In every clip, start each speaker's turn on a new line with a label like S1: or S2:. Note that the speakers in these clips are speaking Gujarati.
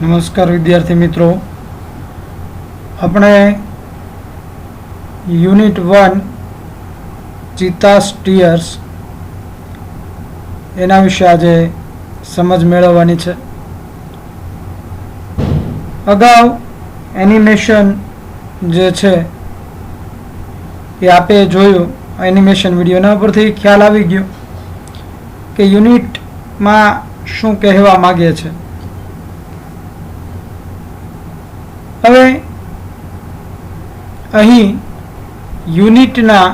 S1: નમસ્કાર વિદ્યાર્થી મિત્રો, આપણે યુનિટ 1 ચિત્તા સ્ટીયર્સ એના વિશે આજે સમજ મેળવવાની છે. અગાઉ એનિમેશન જે છે એ આપે જોયું, એનિમેશન વિડીયોના ઉપરથી ખ્યાલ આવી ગયો કે યુનિટમાં શું કહેવા માગે છે. હવે અહીં યુનિટના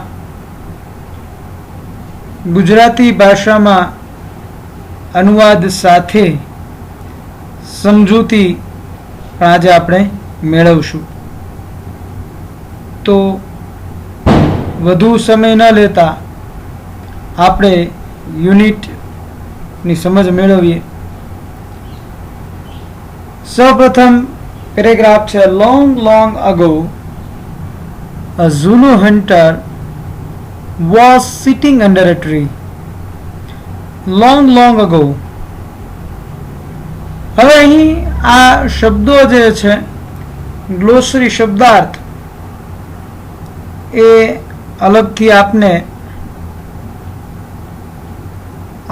S1: ગુજરાતી ભાષામાં અનુવાદ સાથે સમજૂતી પણ આજે આપણે મેળવશું. તો વધુ સમય ન લેતા આપણે યુનિટની સમજ મેળવીએ. સૌપ્રથમ પેરેગ્રાફ છે. long ago a Zulu hunter was sitting under a tree. long ago. હવે અહીં આ શબ્દો જે છે ગ્લોસરી શબ્દાર્થ એ અલગથી આપને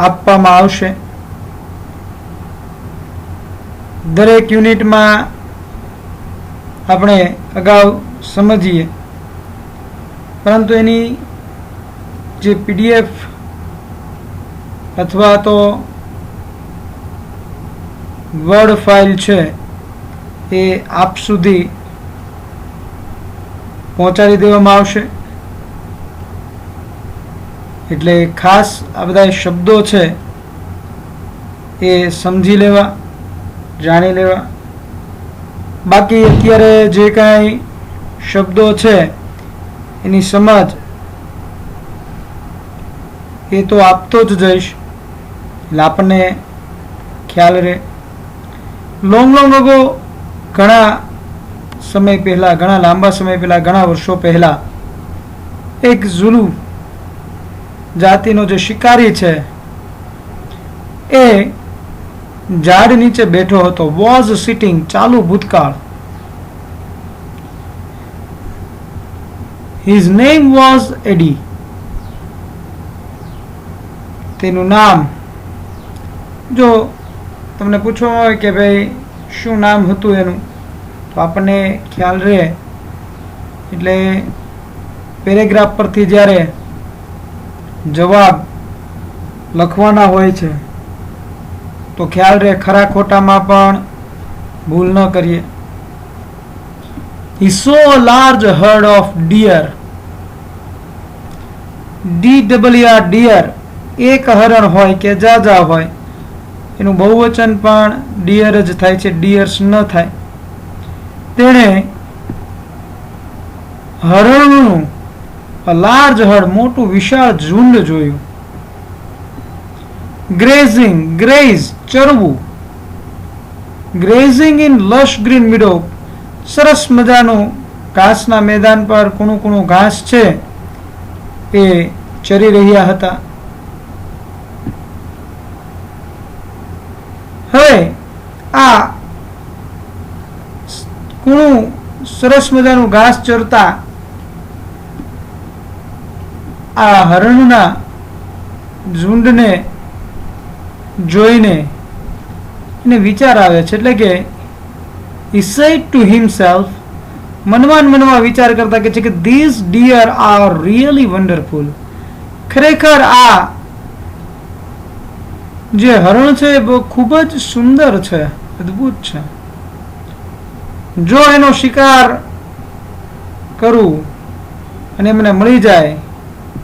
S1: આપવામાં આવશે. દરેક યુનિટમાં આપણે અગાઉ સમજીએ, પરંતુ એની જે PDF અથવા તો વર્ડ ફાઇલ છે એ આપ સુધી પહોંચાડી દેવામાં આવશે. એટલે ખાસ આ બધા શબ્દો છે એ સમજી લેવા, જાણી લેવા. બાકી અત્યારે જે કાંઈ શબ્દો છે એની સમજ એ તો આપતો જ જઈશ, એટલે આપણને ખ્યાલ રહે. લોંગ અગો ઘણા સમય પહેલાં, ઘણા લાંબા સમય પહેલાં, ઘણા વર્ષો પહેલાં એક ઝુલુ જાતિનો જે શિકારી છે એ ઝાડ નીચે બેઠો હતો. વોઝ સિટિંગ, ચાલુ ભૂતકાળ. હિઝ નેમ વોઝ એડી. તેનું નામ, જો તમને પૂછવામાં હોય કે ભાઈ શું નામ હતું એનું, તો આપણને ખ્યાલ રહે. એટલે પેરેગ્રાફ પરથી જ્યારે જવાબ લખવાના હોય છે તો ખ્યાલ રહે, ખરા ખોટામાં પણ ભૂલ ન કરીએ. He saw a large herd of deer. DEER, deer. એક હરણ હોય કે જાજા હોય, એનું બહુવચન પણ ડિયર જ થાય છે, ડિયર્સ ન થાય. તેણે હરણનું લાર્જ હર્ડ, મોટું વિશાળ ઝુંડ જોયું. ગ્રેઝિંગ, ગ્રેઝ, ચરવું. Grazing in lush green meadow, સરસ મજાનું ઘાસના મેદાન પર કૂણું કૂણું ઘાસ છે એ ચરી રહ્યા હતા. હવે આ કૂણું સરસ મજાનું ઘાસ ચરતા આ હરણના ઝુંડને જોઈને એને વિચાર આવે છે. એટલે કે he said to himself, મનમાં વિચાર કરતા કે છે કે these deer are really wonderful. ખરેખર આ જે હરણ છે એ ખૂબ જ સુંદર છે, અદ્ભુત છે. જો એનો શિકાર કરું અને મને મળી જાય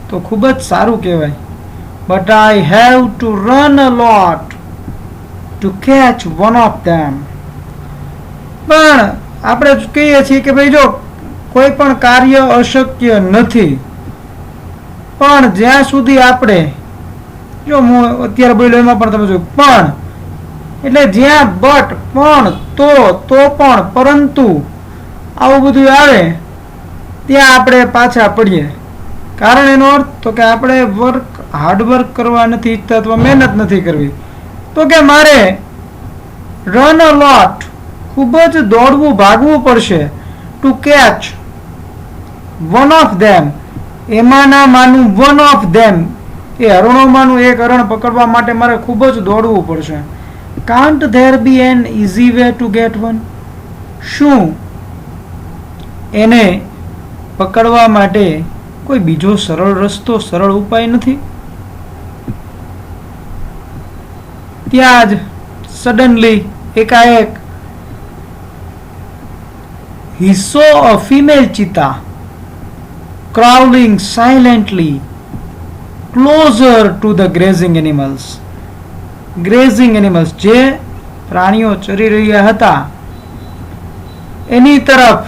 S1: તો ખૂબ જ સારું કહેવાય. But I have to run a lot to catch one of them. પણ આપણે કહીએ છીએ કે ભાઈ જો કોઈ પણ કાર્ય અશક્ય નથી, પણ જ્યાં સુધી આપણે, જો હું અત્યારે બોલ્યો એમાં પણ તમે જોયું પણ, એટલે જ્યાં બટ, પણ, તો પણ, પરંતુ આવું બધું આવે ત્યાં આપણે પાછા પડીએ. કારણ એનો અર્થ તો કે આપણે હાર્ડવર્ક કરવા નથી ઈચ્છતા અથવા મહેનત નથી કરવી, તો કે મારે રન અ લોટ, ખૂબ જ દોડવું ભાગવું પડશે to catch one of them, એમાંના માનું વન ઓફ ધેમ, એ હરણોમાંનું એક હરણ પકડવા માટે મારે ખૂબ જ દોડવું પડશે. Can't there be an easy way to get one, શું એને પકડવા માટે કોઈ બીજો સરળ રસ્તો, સરળ ઉપાય નથી? ત્યાં જ સડનલી એકાએક he saw a female cheetah crawling silently closer to the grazing animals. Grazing animals, જે પ્રાણીઓ ચરી રહ્યા હતા એની તરફ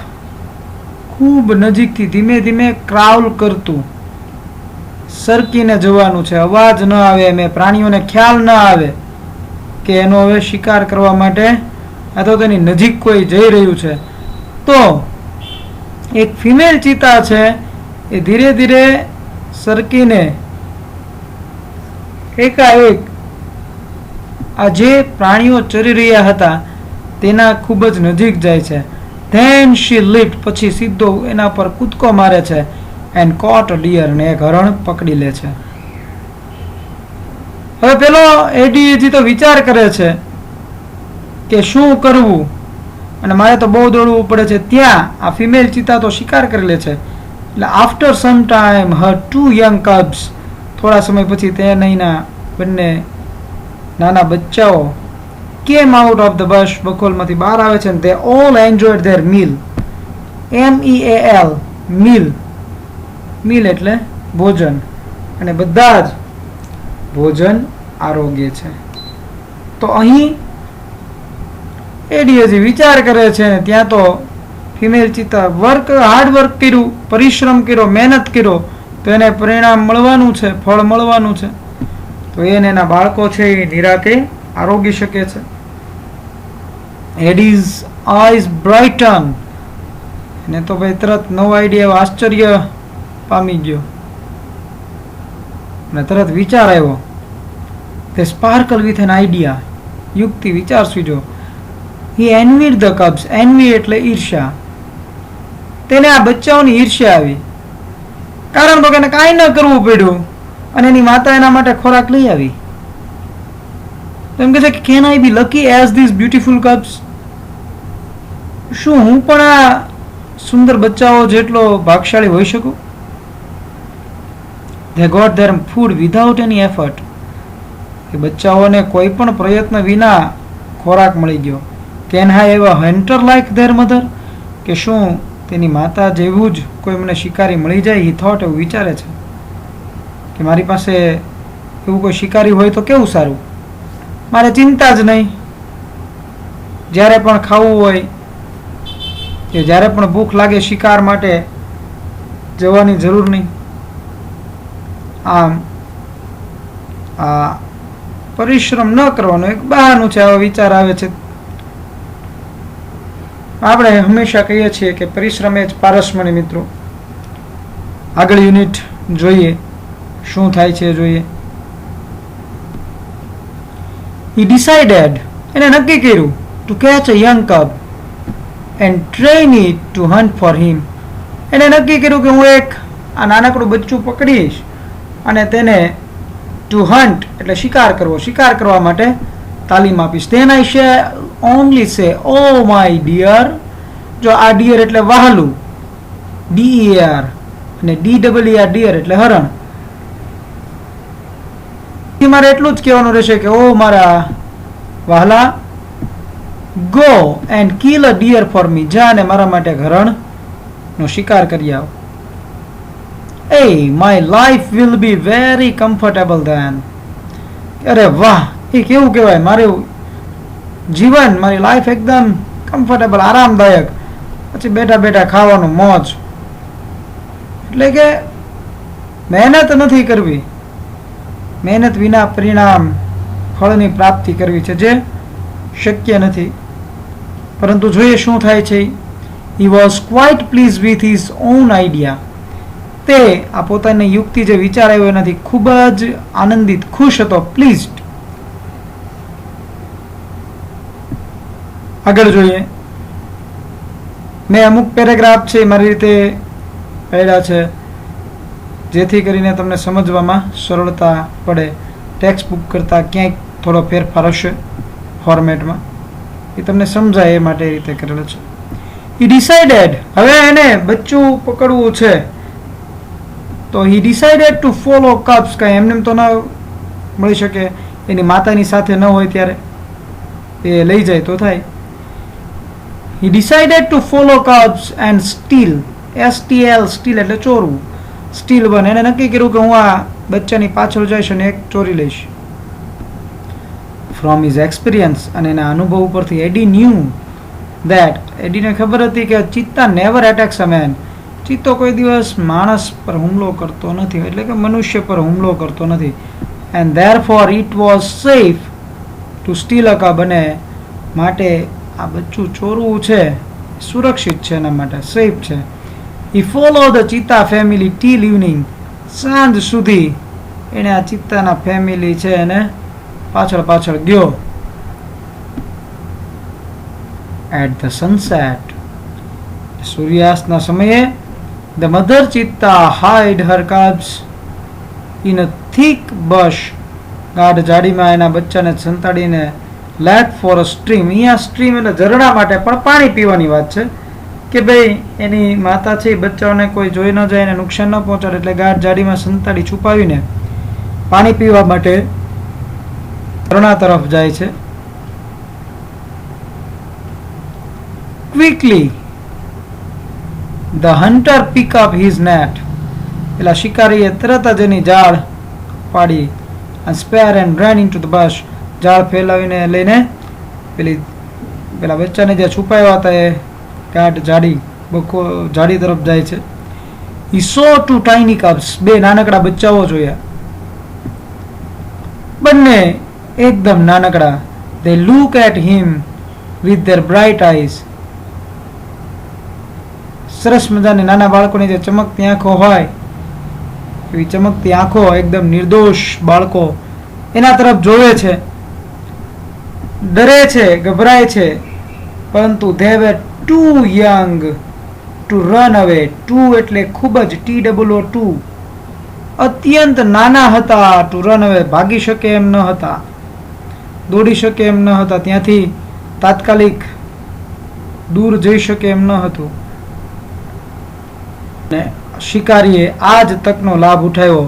S1: ખૂબ નજીકથી ધીમે ધીમે ક્રાઉલ કરતું સરકીને જવાનું છે. અવાજ ન આવે, એમ પ્રાણીઓને ખ્યાલ ન આવે કે એનો હવે શિકાર કરવા માટે અથવા તો એની નજીક કોઈ જઈ રહ્યું છે. તો એક ફિમેલ ચીતા છે એ ધીરે ધીરે સરકીને એકાએક આ જે પ્રાણીઓ ચરી રહ્યા હતા તેના ખૂબ જ નજીક જાય છે. ધેન શી લીપ્ડ, પછી સીધો એના પર કૂદકો મારે છે. એન્ડ કોટ અ ડિયર, ને એક હરણ પકડી લે છે. હવે પેલો એડી હજી તો વિચાર કરે છે કે શું કરવું, અને મારે તો બહુ દોડવું પડે છે. ત્યાં આ ફિમેલ ચીતા તો શિકાર કરી લે છે. એટલે after some time her 2 young cubs, થોડા સમય પછી તેના બંને નાના બચ્ચાઓ came out of the bush, બખોલમાંથી બહાર આવે છે. તે all enjoyed their meal, MEAL, meal, meal એટલે ભોજન, અને બધા જ ભોજન આરોગ્ય છે. તો અહીં એડી હજી વિચાર કરે છે, ત્યાં તો ફિમેલ ચીતા હાર્ડ વર્ક કર્યું, પરિશ્રમ કર્યો, મહેનત કર્યો, તો એને પરિણામ મળવાનું છે, ફળ મળવાનું છે. તો એને એના બાળકો છે એ નિરાતે આરોગી શકે છે. એડીઝ આઈઝ બ્રાઇટન, એને તો ભાઈ તરત નવો આઈડિયા, આશ્ચર્ય પામી ગયો અને તરત વિચાર આવ્યો. તે સ્પાર્કલ વિથ એન આઈડિયા, યુક્તિ, વિચાર સૂજો. હી એનવીડ ધ કબ્સ, એનવી એટલે ઈર્ષ્યા. તેને આ બચ્ચાઓની ઈર્ષ્યા આવી, કારણ તો એને કાંઈ ન કરવું પડ્યું અને એની માતા એના માટે ખોરાક લઈ આવી. તો એમ કહે છે કે can I be lucky as this beautiful cubs, શું હું પણ આ સુંદર બચ્ચાઓ જેટલો ભાગશાળી હોઈ શકું? They got their food without any effort. એ બચ્ચાઓને કોઈ પણ પ્રયત્ન વિના ખોરાક મળી ગયો. Can I have a hunter like their mother? કે શું તેની માતા જેવું જ કોઈ મને શિકારી મળી જાય? He thought, એવું વિચારે છે કે મારી પાસે એવું કોઈ શિકારી હોય તો કેવું સારું, મારે ચિંતા જ નહીં, જ્યારે પણ ખાવું હોય કે જ્યારે પણ ભૂખ લાગે શિકાર માટે જવાની જરૂર નહીં. આમ આ પરિશ્રમ ન કરવાનો એક બહાનું છે, આવો વિચાર આવે છે. આપણે હંમેશા કહીએ છીએ કે પરિશ્રમ એ જ પારસમણી. મિત્રો, આગળ યુનિટ જોઈએ શું થાય છે જોઈએ. He decided, એને નક્કી કર્યું, to catch a young cub and train it to hunt for him. એને નક્કી કર્યું કે હું એક આ નાનકડું બચ્ચું પકડીશ અને તેને ટુ હન્ટ એટલે શિકાર કરવો, શિકાર કરવા માટે તાલીમ આપીશ. Then I shall only say, oh my dear. જો આ ડિયર એટલે વહાલું, DER, અને DEER ડિયર એટલે હરણ. મારે એટલું જ કહેવાનું રહેશે કે ઓ મારા વહાલા, go and kill a deer for me, જા અને મારા માટે હરણ નો શિકાર કરી આવ. Hey, my life will be very comfortable then. અરે વાહ, એ કેવું કહેવાય, મારું જીવન, મારી લાઈફ એકદમ કમ્ફર્ટેબલ, આરામદાયક, પછી બેઠા બેઠા ખાવાનું મોજ. એટલે કે મહેનત નથી કરવી, મહેનત વિના પરિણામ ફળની પ્રાપ્તિ કરવી છે જે શક્ય નથી. પરંતુ જોઈએ શું થાય છે. He was quite pleased with his own idea. તે આ પોતાની યુક્તિ જે વિચાર આવ્યો એનાથી ખૂબ જ આનંદિત, ખુશ હતો, પ્લીઝડ. આગળ જોઈએ. મેં અમુક પેરેગ્રાફ છે મારી રીતે પડ્યા છે જેથી કરીને તમને સમજવામાં સરળતા પડે. ટેક્સ્ટ બુક કરતાં ક્યાંક થોડો ફેરફાર હશે ફોર્મેટમાં, એ તમને સમજાય એ માટે એ રીતે કરેલો છે. હી ડિસાઇડેડ, હવે એને બચ્ચું પકડવું છે તો હી ડિસાઇડેડ ટુ ફોલો કબ્સ. કાંઈ એમને તો ન મળી શકે, એની માતાની સાથે ન હોય ત્યારે એ લઈ જાય તો થાય. હી decided to follow cubs and steel, STL, steel એટલે ચોરવું, સ્ટીલ બને. એને નક્કી કર્યું કે હું આ બચ્ચાની પાછળ જઈશ અને એક ચોરી લઈશ. ફ્રોમ હિઝ એક્સપિરિયન્સ, અને એના અનુભવ ઉપરથી એડી ન્યૂ દેટ, એડીને ખબર હતી કે ચિત્તા નેવર એટેક્સ અ મેન, ચિત્તો કોઈ દિવસ માણસ પર હુમલો કરતો નથી, એટલે કે મનુષ્ય પર હુમલો કરતો નથી. And therefore it was safe to steal a cub, અને માટે આ બચ્ચું ચોરવું છે સુરક્ષિત છે, એના માટે સેફ છે. He follow the cheetah family till evening, સાંજ સુધી એને આ ચિત્તાના ફેમિલી છે એને પાછળ પાછળ ગયો. એટ ધ સનસેટ, સૂર્યાસ્તના સમયે, the mother cheetah hide her cubs in a thick bush, ગાઢ ઝાડીમાં એના બચ્ચાને સંતાડીને લેટ ફોર અ સ્ટ્રીમ, અહીંયા સ્ટ્રીમ એટલે ઝરણા માટે, પણ પાણી પીવાની વાત છે કે ભાઈ એની માતા છે બચ્ચાઓને કોઈ જોઈ ન જાય એને નુકસાન ન પહોંચાડે, એટલે ગાઢ ઝાડીમાં સંતાડી છુપાવીને પાણી પીવા માટે ઝરણા તરફ જાય છે. Quickly the hunter pick up his net, પેલા શિકારીએ તરત જ એની જાળ પાડી. and spare and ran into the bush, જાળ ફેલાવીને લઈને પેલા બચ્ચાને જે છુપાયા હતા એ ગાઢ ઝાડી તરફ જાય છે. he saw two tiny cubs, બે નાનકડા બચ્ચાઓ જોયા, બંને એકદમ નાનકડા. they look at him with their bright eyes, સરસ મજાની નાના બાળકોની જે ચમકતી આંખો હોય એવી ચમકતી આંખો, એકદમ નિર્દોષ બાળકો એના તરફ જોવે છે, ડરે છે, ગભરાય છે, પરંતુ they were too young to run away. Too એટલે ખૂબ જ, TOO, અત્યંત નાના હતા, ટુ રન અવે ભાગી શકે એમ ન હતા, દોડી શકે એમ ન હતા, ત્યાંથી તાત્કાલિક દૂર જઈ શકે એમ ન હતું. શિકારીએ આ જ તકનો લાભ ઉઠાવ્યો.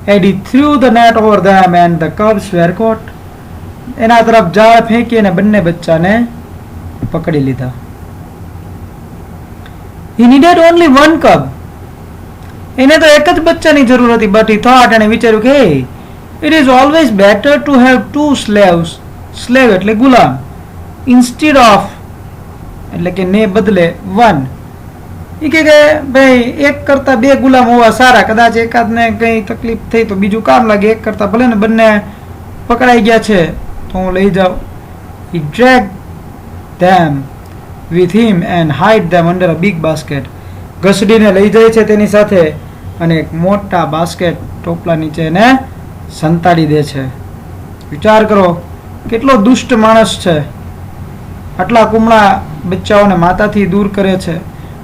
S1: and he threw the net over them and the cubs were caught, એના તરફ જાળ ફેંકી અને બંને બચ્ચાને પકડી લીધા. he needed only one cub, એને તો એક જ બચ્ચાની જરૂર હતી. but he thought, એને વિચાર્યું કે it is always better to have two slaves, slave એટલે ગુલામ, instead of એટલે કે ને બદલે one. એ કે ભાઈ એક કરતા બે ગુલામ હોવા સારા, કદાચ એકાદને કઈ તકલીફ થઈ તો બીજું કામ લાગે, એક કરતા ભલે ને બંને પકડાઈ ગયા છે તો હું લઈ જાઉં. he dragged them with him and hide them under a big basket, ઘસડીને લઈ જાય છે તેની સાથે અને એક મોટા બાસ્કેટ ટોપલા નીચે એને સંતાડી દે છે. વિચાર કરો કેટલો દુષ્ટ માણસ છે, આટલા કુમળા બચ્ચાઓને માતાથી દૂર કરે છે,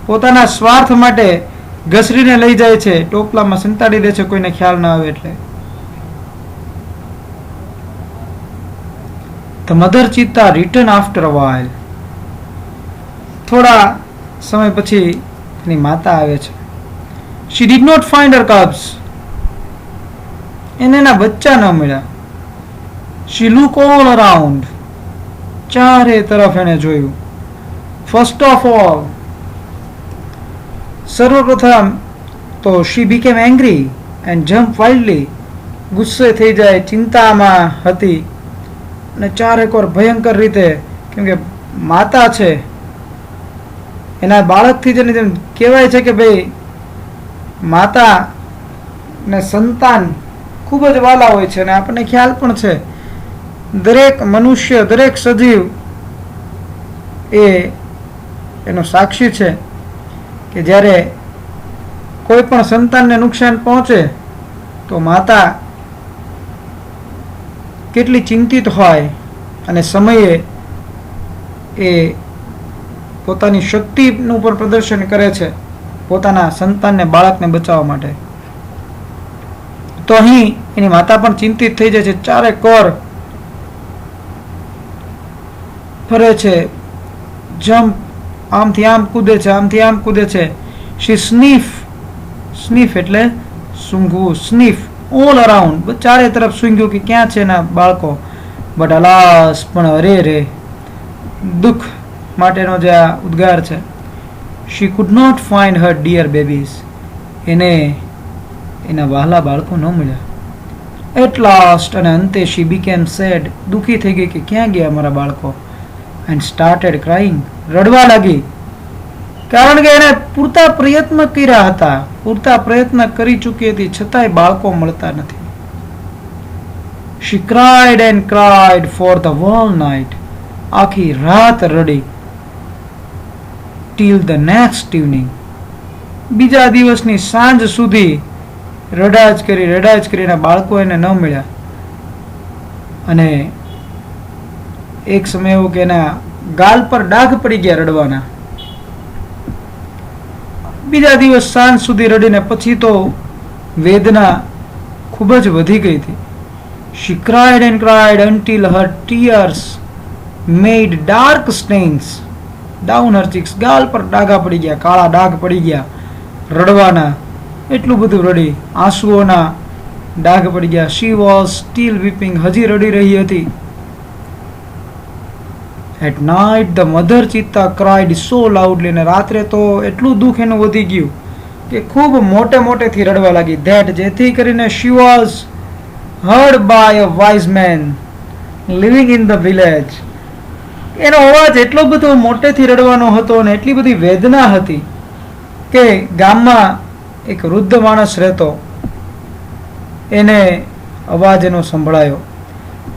S1: પોતાના સ્વાર્થ માટે ઘસડીને લઈ જાય છે, ટોપલામાં સંતાડી દે છે કોઈને ખ્યાલ ના આવે એટલે. The mother cheetah returned after a while, થોડા સમય પછી એની માતા આવે છે. she did not find her cubs, એને એના બચ્ચા ન મળ્યા. she looked all around, ચારે તરફ એને જોયું. first of all, સર્વપ્રથમ તો she became angry and jumped wildly, ગુસ્સે થઈ જાય, ચિંતામાં હતી અને ચારેકોર ભયંકર રીતે, કેમ કે માતા છે એના બાળકથી જેને જેમ કહેવાય છે કે ભાઈ માતા ને સંતાન ખૂબ જ વાલા હોય છે, અને આપણને ખ્યાલ પણ છે દરેક મનુષ્ય, દરેક સજીવ એ એનો સાક્ષી છે કે જ્યારે કોઈ પણ સંતાનને નુકસાન પહોંચે તો માતા કેટલી ચિંતિત હોય અને સમયે એ પોતાની શક્તિનું પણ પ્રદર્શન કરે છે પોતાના સંતાનને, બાળકને બચાવવા માટે. તો અહીં એની માતા પણ ચિંતિત થઈ જાય છે. ચારે કોર ફરે છે, જમ્પ, આમથી આમ કૂદે છે, આમથી આમ કૂદે છે. શી સ્નીફ એટલે સૂંઘવું, સ્નીફ ઓલ અરાઉન્ડ, ચારે તરફ સૂંઘ્યું કે ક્યાં છે એના બાળકો. બટ અલાસ, પણ અરે રે, દુઃખ માટેનો જે આ ઉદ્ગાર છે. She could not find her dear babies, એને એના વહાલા બાળકો ન મળ્યા. એટ લાસ્ટ, અને અંતે શી બીકેમ સેડ, દુઃખી થઈ ગઈ કે ક્યાં ગયા અમારા બાળકો. એન્ડ સ્ટાર્ટેડ ક્રાઇંગ, રડવા લાગી. કારણ કે એને પૂરતા પ્રયત્ન કર્યા હતા, પૂરતા પ્રયત્ન કરી ચૂકી હતી, છતાંય બાળકો મળતા નથી. She cried and cried for the whole night, આખી રાત રડી. ટીલ ધ નેક્સ્ટ ઇવનિંગ, બીજા દિવસની સાંજ સુધી રડા જ કરીને બાળકો એને ન મળ્યા. અને એક સમય એવો કે એના ગાલ પર ડાઘ પડી ગયા રડવાના. બીજા દિવસ સાંજ સુધી રડીને પછી તો વેદના ખૂબ જ વધી ગઈ હતી. She cried and cried until her tears made dark stains down her cheeks. ગાલ પર ડાઘા પડી ગયા, કાળા ડાઘ પડી ગયા રડવાના. એટલું બધું રડી, આંસુઓના ડાઘ પડી ગયા. She was still weeping, હજી રડી રહી હતી. At night the mother Chitta cried so loudly, ને રાત્રે તો એટલું દુઃખ એનું વધી ગયું કે ખૂબ મોટેથી રડવા લાગી. That જેથી કરીને she was heard by a wise man living in the village. એનો અવાજ એટલો બધો મોટેથી રડવાનો હતો અને એટલી બધી વેદના હતી કે ગામમાં એક વૃદ્ધ માણસ રહેતો, એને અવાજ એનો સંભળાયો.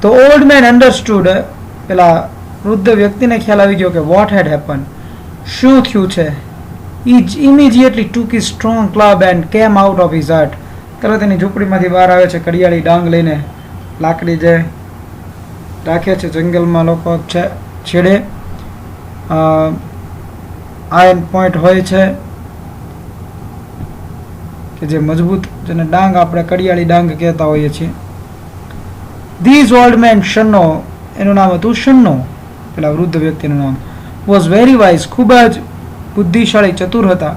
S1: તો ઓલ્ડ મેન અન્ડરસ્ટુડ, પેલા વૃદ્ધ વ્યક્તિને ખ્યાલ આવી ગયો કે વોટ હેડ હેપન, શું થયું છે. He immediately took his strong club and came out of his hut. તરત એની ઝૂંપડીમાંથી બહાર આવે છે, કડિયાળી ડાંગ લઈને. લાકડી જે રાખે છે જંગલમાં લોકો છેડે, આયર્ન પોઈન્ટ હોય છે કે જે મજબૂત, જેને ડાંગ આપણે કડિયાળી ડાંગ કહેતા હોઈએ છીએ. These old men, શન્નો, એનું નામ હતું શન્નો, પેલા વૃદ્ધ વ્યક્તિનું નામ, was very wise, ખૂબ જ બુદ્ધિશાળી, ચતુર હતા.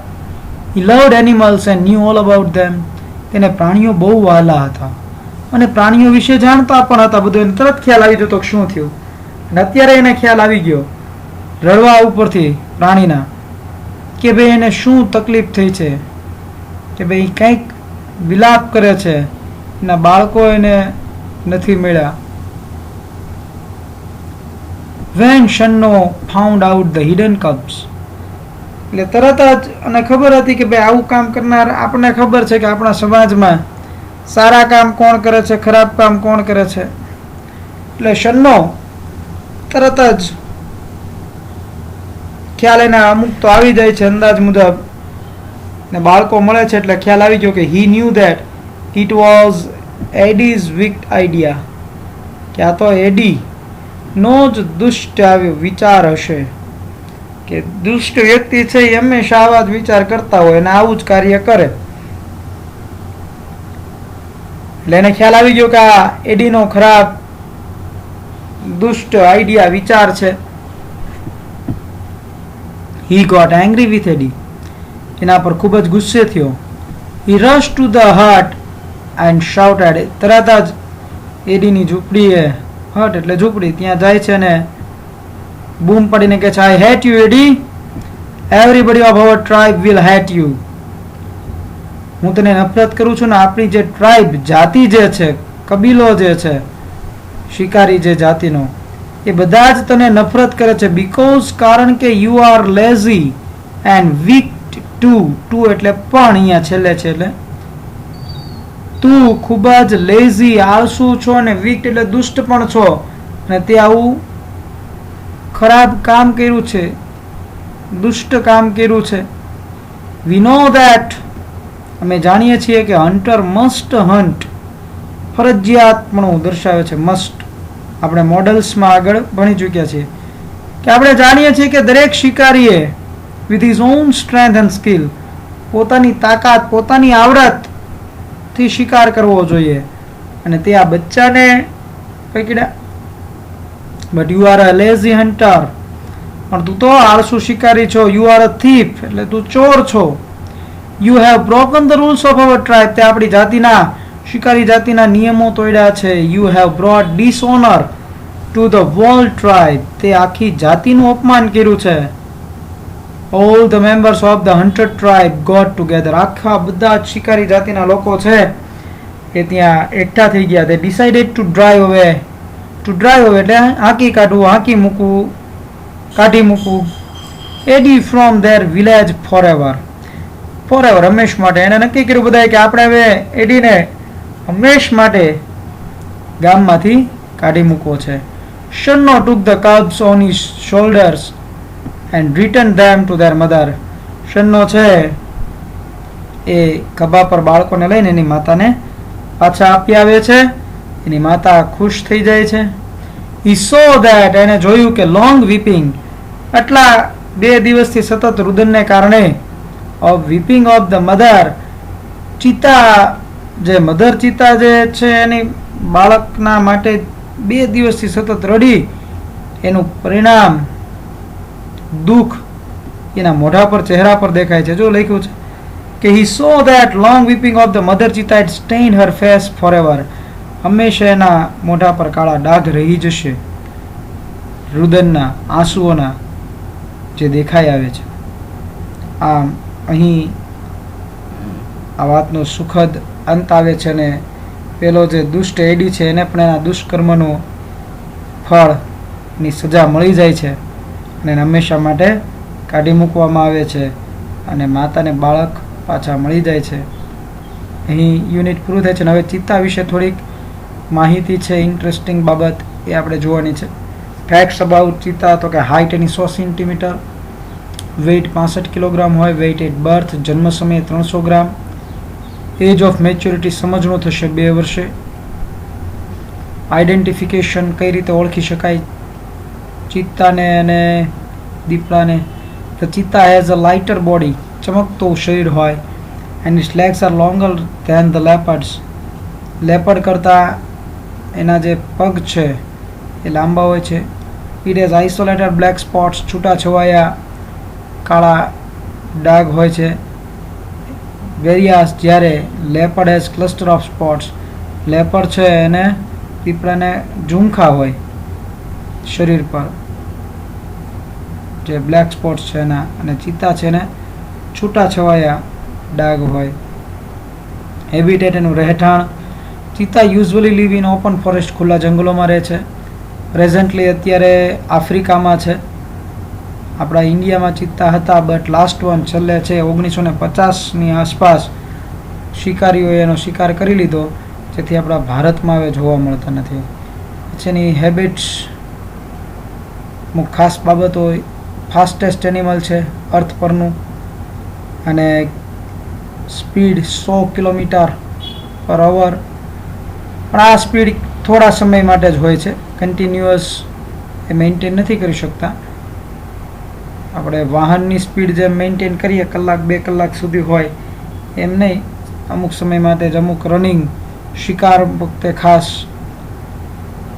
S1: He loved animals and knew all about them. તેને પ્રાણીઓ બહુ વહાલા હતા અને પ્રાણીઓ વિશે જાણતા પણ હતા. બધું એને તરત ખ્યાલ આવી જતો શું થયું. અને અત્યારે એને ખ્યાલ આવી ગયો રડવા ઉપરથી પ્રાણીના કે ભાઈ એને શું તકલીફ થઈ છે, કે ભાઈ કંઈક વિલાપ કરે છે, એના બાળકો એને નથી મળ્યા. When Shanno found out the hidden cubs, એટલે તરત જ અને ખબર હતી કે ભાઈ આવું કામ કરનાર, આપણને ખબર છે કે આપણા સમાજમાં સારા કામ કોણ કરે છે, ખરાબ કામ કોણ કરે છે. એટલે શન્નો તરત જ ખ્યાલ એના અમુક તો આવી જાય છે અંદાજ મુજબ, ને બાળકો મળે છે એટલે ખ્યાલ આવી ગયો કે he knew that it was Eddie's wicked idea, કે આ તો એડી નો જ દુષ્ટ આવ્યો વિચાર હશે, કે દુષ્ટ વ્યક્તિ છે એ હંમેશા આવા જ વિચાર કરતા હોય અને આવું જ કાર્ય કરે. એટલે એને ખ્યાલ આવી ગયો કે આ એડીનો ખરાબ દુષ્ટ આઈડિયા, વિચાર છે. He got angry with Eddie, એના પર ખૂબ જ ગુસ્સે થયો. He rushed to the hut and shouted, તરત જ એડીની ઝૂંપડીએ, હટ એટલે ઝૂંપડી, ત્યાં જાય છે અને બૂમ પડીને કહે છે, I hate you Eddie, everybody of our tribe will hate you. હું તને નફરત કરું છું ને આપણી જે ટ્રાઇબ, જાતિ જે છે, કબીલો જે છે, શિકારી જે જાતિનો, એ બધા જ તને નફરત કરે છે. બીકોઝ, કારણ કે you are lazy and weak too એટલે પણ અહીંયા છેલ્લે છે, એટલે તું ખૂબ જ લેઝી, આળસુ છો, અને વીક એટલે દુષ્ટ પણ છો, અને તે આવું ખરાબ કામ કર્યું છે, દુષ્ટ કામ કર્યું છે. વી નો ધેટ, અમે જાણીએ છીએ કે હન્ટર મસ્ટ હન્ટ, ફરજિયાત પણ દર્શાવે છે મસ્ટ. આપણે મોડલ્સમાં આગળ ભણી ચૂક્યા છીએ કે આપણે જાણીએ છીએ કે દરેક શિકારીએ with his own strength and skill પોતાની તાકાત પોતાની આવડતથી શિકાર કરવો જોઈએ અને તે આ બચ્ચાને પકડ્યા. But you are a lazy hunter, પણ તું તો આળસુ શિકારી છો. યુ આર અ થીફ, એટલે તું ચોર છો. You have broken the rules of our tribe, તે આપણી જાતિના શિકારી જાતિના નિયમો તોડ્યા છે. You have brought dishonour to the whole tribe, તે આખી જાતિનું અપમાન કર્યું છે. All the members of the hunted tribe got together, આખા બધા જ શિકારી જાતિના લોકો છે એ ત્યાં એકઠા થઈ ગયા. તે decided to drive away, to drive away એટલે હાંકી કાઢવું, હાંકી મૂકવું, કાઢી મૂકવું. એડી from their village forever, forever હંમેશ માટે. એને નક્કી કર્યું બધાએ કે આપણે હવે એડીને હંમેશ માટે ગામમાંથી કાઢી મૂકવો છે. શન્નો took the cubs on his shoulders and returned them to their mother. Shanno છે એ ખભા પર બાળકોને લઈને એની માતાને પાછા આપી આવે છે. એની માતા ખુશ થઈ જાય છે. he saw that, એને જોયું કે લોંગ વીપિંગ, આટલા 2 દિવસથી સતત રુદનને કારણે ઓફ વીપિંગ ઓફ ધ મધર, ચિતા જે મધર ચિતા જે છે એની બાળકના માટે 2 દિવસથી સતત રડી, એનું પરિણામ દુઃખ એના મોઢા પર ચહેરા પર દેખાય છે. જો લખ્યું છે કે he saw that long weeping of the mother cheetah had stained her face forever, હંમેશા એના મોઢા પર કાળા ડાઘ રહી જશે રુદનના આંસુઓના જે દેખાઈ આવે છે. આમ અહીં આ વાતનો સુખદ અંત આવે છે અને પેલો જે દુષ્ટ એડી છે એને પણ એના દુષ્કર્મનું ફળ ની સજા મળી જાય છે અને એને હંમેશા માટે કાઢી મૂકવામાં આવે છે અને માતાને બાળક પાછા મળી જાય છે. અહીં યુનિટ પૂરું થાય છે અને હવે ચિત્તા વિશે થોડીક માહિતી છે, ઇન્ટરેસ્ટિંગ બાબત એ આપણે જોવાની છે. ફેક્ટ્સ અબાઉટ ચિત્તા તો કે હાઇટ એની 100 સેન્ટીમીટર, વેઇટ 65 કિલોગ્રામ હોય, વેઇટ એટ બર્થ જન્મ સમયે 300 ગ્રામ, એજ ઓફ મેચ્યોરિટી સમજણું થશે 2 વર્ષે. આઈડેન્ટિફિકેશન કઈ રીતે ઓળખી શકાય ચિત્તાને અને દીપડાને, the cheetah has a lighter body, ચમકતું શરીર હોય, and its legs are longer than the leopards, leopard કરતાં એના જે પગ છે એ લાંબા હોય છે. It has isolated black spots, છૂટા છવાયા કાળા ડાઘ હોય છે. વેરિયાસ, જ્યારે leopard has cluster of spots, leopard છે એને દીપડાને ઝુમખા હોય શરીર પર જે બ્લેક સ્પોટ્સ છે એના, અને ચિત્તા છે એને છૂટા છવાયા ડાઘ હોય. હેબિટેટ એનું રહેઠાણ, cheetah usually live in open forest, ખુલ્લા જંગલોમાં રહે છે. પ્રેઝન્ટલી અત્યારે આફ્રિકામાં છે. આપણા ઇન્ડિયામાં ચિત્તા હતા બટ લાસ્ટ વન છેલ્લે છે 1950ની આસપાસ શિકારીઓએ એનો શિકાર કરી લીધો, જેથી આપણા ભારતમાં હવે જોવા મળતા નથી. પછીની હેબિટ્સ અમુક ખાસ બાબતો, ફાસ્ટેસ્ટ એનિમલ છે અર્થ પરનું અને સ્પીડ 100 કિલોમીટર પર અવર, પણ આ સ્પીડ થોડા સમય માટે જ હોય છે, કન્ટિન્યુઅસ એ મેન્ટેન નથી કરી શકતા. આપણે વાહનની સ્પીડ જેમ મેન્ટેન કરીએ કલાક 2 કલાક સુધી હોય એમ નહીં, અમુક સમય માટે જ અમુક રનિંગ શિકાર વખતે ખાસ.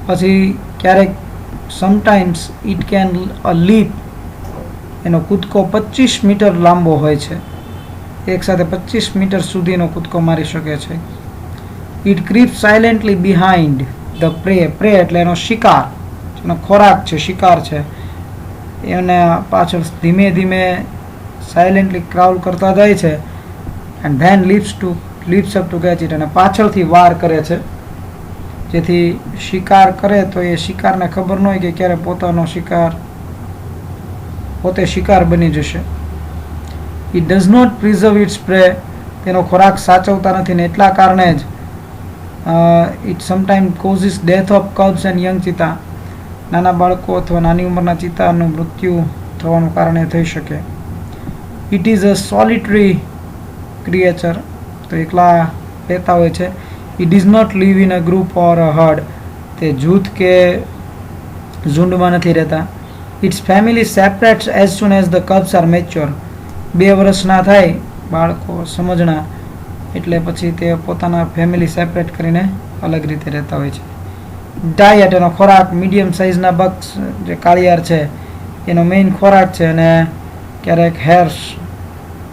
S1: પછી ક્યારેક sometimes it can a leap, એનો કૂદકો 25 મીટર લાંબો હોય છે, એક સાથે 25 મીટર સુધીનો કૂદકો મારી શકે છે. It creep silently behind the prey, prey એટલે એનો શિકાર, એનો ખોરાક છે, શિકાર છે, એને પાછળ ધીમે ધીમે સાયલેન્ટલી ક્રાઉલ કરતા જાય છે. And then leaps up to catch it, અને પાછળથી વાર કરે છે, જેથી શિકાર કરે તો એ શિકારને ખબર ન હોય કે ક્યારે પોતાનો શિકાર પોતે શિકાર બની જશે. It does not preserve its prey, તેનો ખોરાક સાચવતા નથી ને એટલા કારણે જ it sometime causes death of cubs and young cheetah, નાના બાળકો અથવા નાની ઉંમરના ચિત્તાનું મૃત્યુ થવાનું કારણે થઈ શકે. It is a solitary creature, તો એકલા રહેતા હોય છે. It does not live in a group or a herd, તે જૂથ કે ઝુંડમાં નથી રહેતા. Its family separates as soon as the cubs are mature. 2 વર્ષના થાય બાળકો સમજણા એટલે પછી તે પોતાના ફેમિલી સેપરેટ કરીને અલગ રીતે રહેતા હોય છે. ડાયટ એનો ખોરાક, મીડિયમ સાઇઝના બક્સ જે કાળિયાર છે એનો મેઇન ખોરાક છે, અને ક્યારેક હેર્સ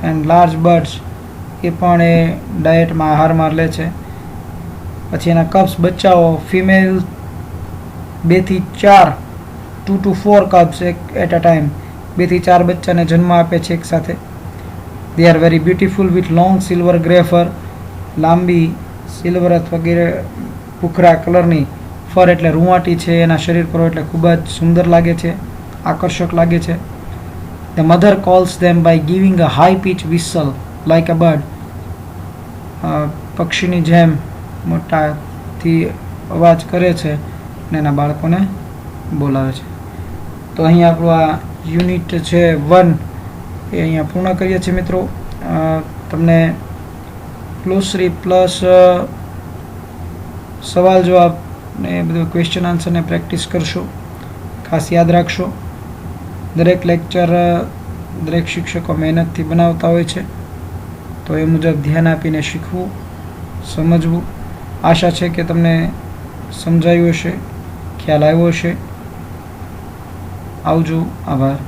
S1: એન્ડ લાર્જ બર્ડ્સ એ પણ એ ડાયટમાં આહારમાં લે છે. પછી એના કબ્સ બચ્ચાઓ, ફિમેલ 2 થી 4 2 to 4 cubs at a time 2 થી 4 બચ્ચાને જન્મ આપે છે એક સાથે. They are very beautiful with long silver grey fur. લાંબી સિલ્વર અથવા ભૂખરા કલરની ફર એટલે રૂંવાટી છે એના શરીર પર એટલે ખૂબ જ સુંદર લાગે છે, આકર્ષક લાગે છે. The mother calls them by giving a high pitch whistle like a bird. પક્ષીની જેમ મોટાથી અવાજ કરે છે અને એના બાળકોને બોલાવે છે. તો અહીંયા આપણું આ યુનિટ છે 1 એ અહીંયા પૂર્ણ કરીએ છીએ મિત્રો. તમને ક્લોસરી પ્લસ સવાલ જવાબ ને બધું ક્વેશ્ચન આન્સરને પ્રેક્ટિસ કરશો. ખાસ યાદ રાખશો, દરેક લેક્ચર દરેક શિક્ષકો મહેનતથી બનાવતા હોય છે, તો એ મુજબ ધ્યાન આપીને શીખવું, સમજવું. આશા છે કે તમને સમજાયું હશે, ખ્યાલ આવ્યો હશે. આવજો, આભાર.